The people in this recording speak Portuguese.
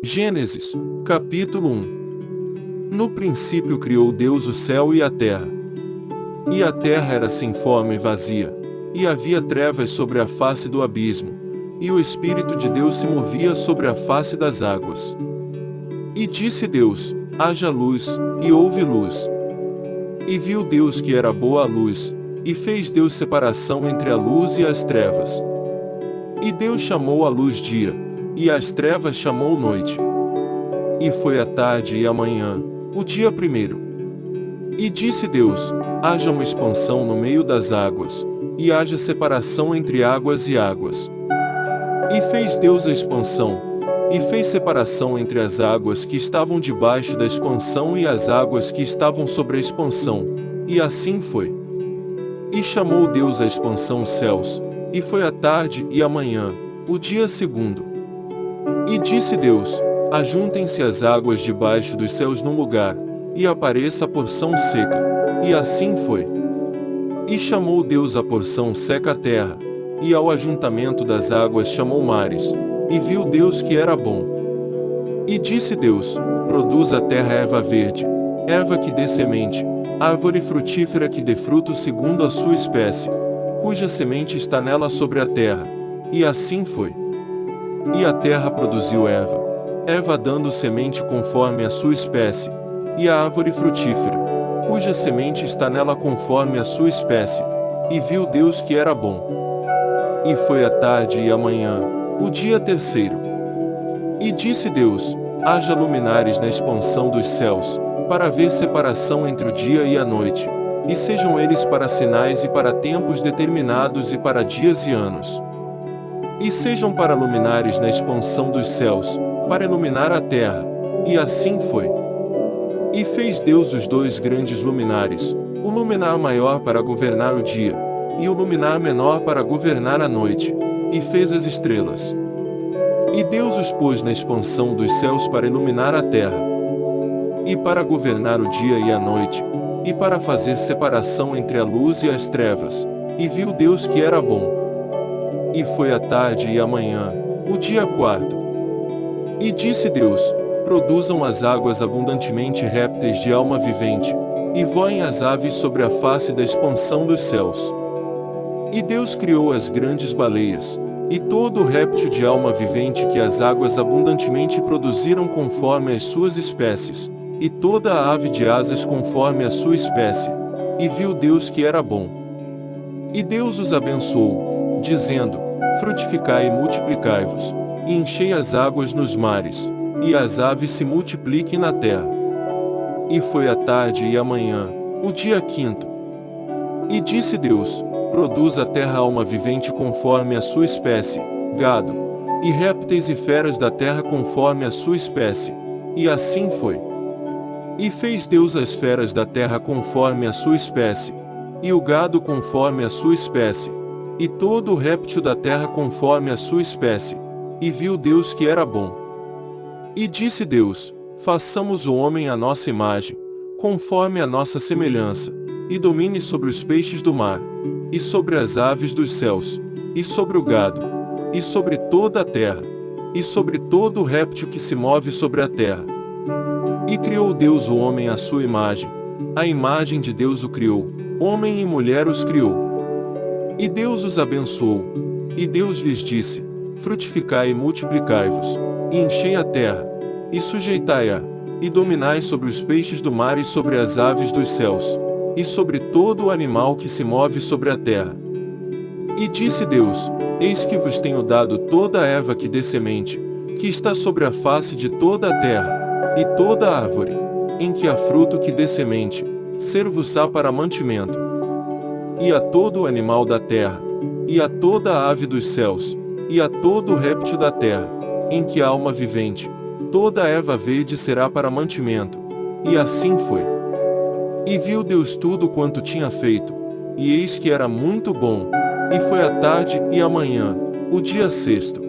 Gênesis, capítulo 1. No princípio criou Deus o céu e a terra. E a terra era sem forma e vazia, e havia trevas sobre a face do abismo, e o Espírito de Deus se movia sobre a face das águas. E disse Deus: haja luz, e houve luz. E viu Deus que era boa a luz, e fez Deus separação entre a luz e as trevas. E Deus chamou a luz dia, e as trevas chamou noite. E foi a tarde e a manhã, o dia primeiro. E disse Deus: haja uma expansão no meio das águas, e haja separação entre águas e águas. E fez Deus a expansão, e fez separação entre as águas que estavam debaixo da expansão e as águas que estavam sobre a expansão, e assim foi. E chamou Deus a expansão céus, e foi a tarde e a manhã, o dia segundo. E disse Deus: ajuntem-se as águas debaixo dos céus num lugar, e apareça a porção seca. E assim foi. E chamou Deus a porção seca a terra, e ao ajuntamento das águas chamou mares, e viu Deus que era bom. E disse Deus: produz a terra erva verde, erva que dê semente, árvore frutífera que dê fruto segundo a sua espécie, cuja semente está nela sobre a terra. E assim foi. E a terra produziu erva, erva dando semente conforme a sua espécie, e a árvore frutífera, cuja semente está nela conforme a sua espécie. E viu Deus que era bom. E foi a tarde e a manhã, o dia terceiro. E disse Deus: haja luminares na expansão dos céus, para haver separação entre o dia e a noite, e sejam eles para sinais e para tempos determinados e para dias e anos. E sejam para luminares na expansão dos céus, para iluminar a terra. E assim foi. E fez Deus os dois grandes luminares, o luminar maior para governar o dia, e o luminar menor para governar a noite, e fez as estrelas. E Deus os pôs na expansão dos céus para iluminar a terra, e para governar o dia e a noite, e para fazer separação entre a luz e as trevas. E viu Deus que era bom. E foi a tarde e a manhã, o dia quarto. E disse Deus: produzam as águas abundantemente répteis de alma vivente, e voem as aves sobre a face da expansão dos céus. E Deus criou as grandes baleias, e todo réptil de alma vivente que as águas abundantemente produziram conforme as suas espécies, e toda a ave de asas conforme a sua espécie. E viu Deus que era bom. E Deus os abençoou, dizendo: frutificai e multiplicai-vos, e enchei as águas nos mares, e as aves se multipliquem na terra. E foi a tarde e a manhã, o dia quinto. E disse Deus: produz a terra alma vivente conforme a sua espécie, gado, e répteis e feras da terra conforme a sua espécie. E assim foi. E fez Deus as feras da terra conforme a sua espécie, e o gado conforme a sua espécie, e todo o réptil da terra conforme a sua espécie. E viu Deus que era bom. E disse Deus: façamos o homem à nossa imagem, conforme a nossa semelhança, e domine sobre os peixes do mar, e sobre as aves dos céus, e sobre o gado, e sobre toda a terra, e sobre todo o réptil que se move sobre a terra. E criou Deus o homem à sua imagem, a imagem de Deus o criou, homem e mulher os criou. E Deus os abençoou. E Deus lhes disse: frutificai e multiplicai-vos, e enchei a terra, e sujeitai-a, e dominai sobre os peixes do mar e sobre as aves dos céus, e sobre todo o animal que se move sobre a terra. E disse Deus: eis que vos tenho dado toda a erva que dê semente, que está sobre a face de toda a terra, e toda a árvore, em que há fruto que dê semente, ser-vos-á para mantimento. E a todo o animal da terra, e a toda a ave dos céus, e a todo o réptil da terra, em que há alma vivente, toda a erva verde será para mantimento. E assim foi. E viu Deus tudo quanto tinha feito, e eis que era muito bom. E foi a tarde e a manhã, o dia sexto.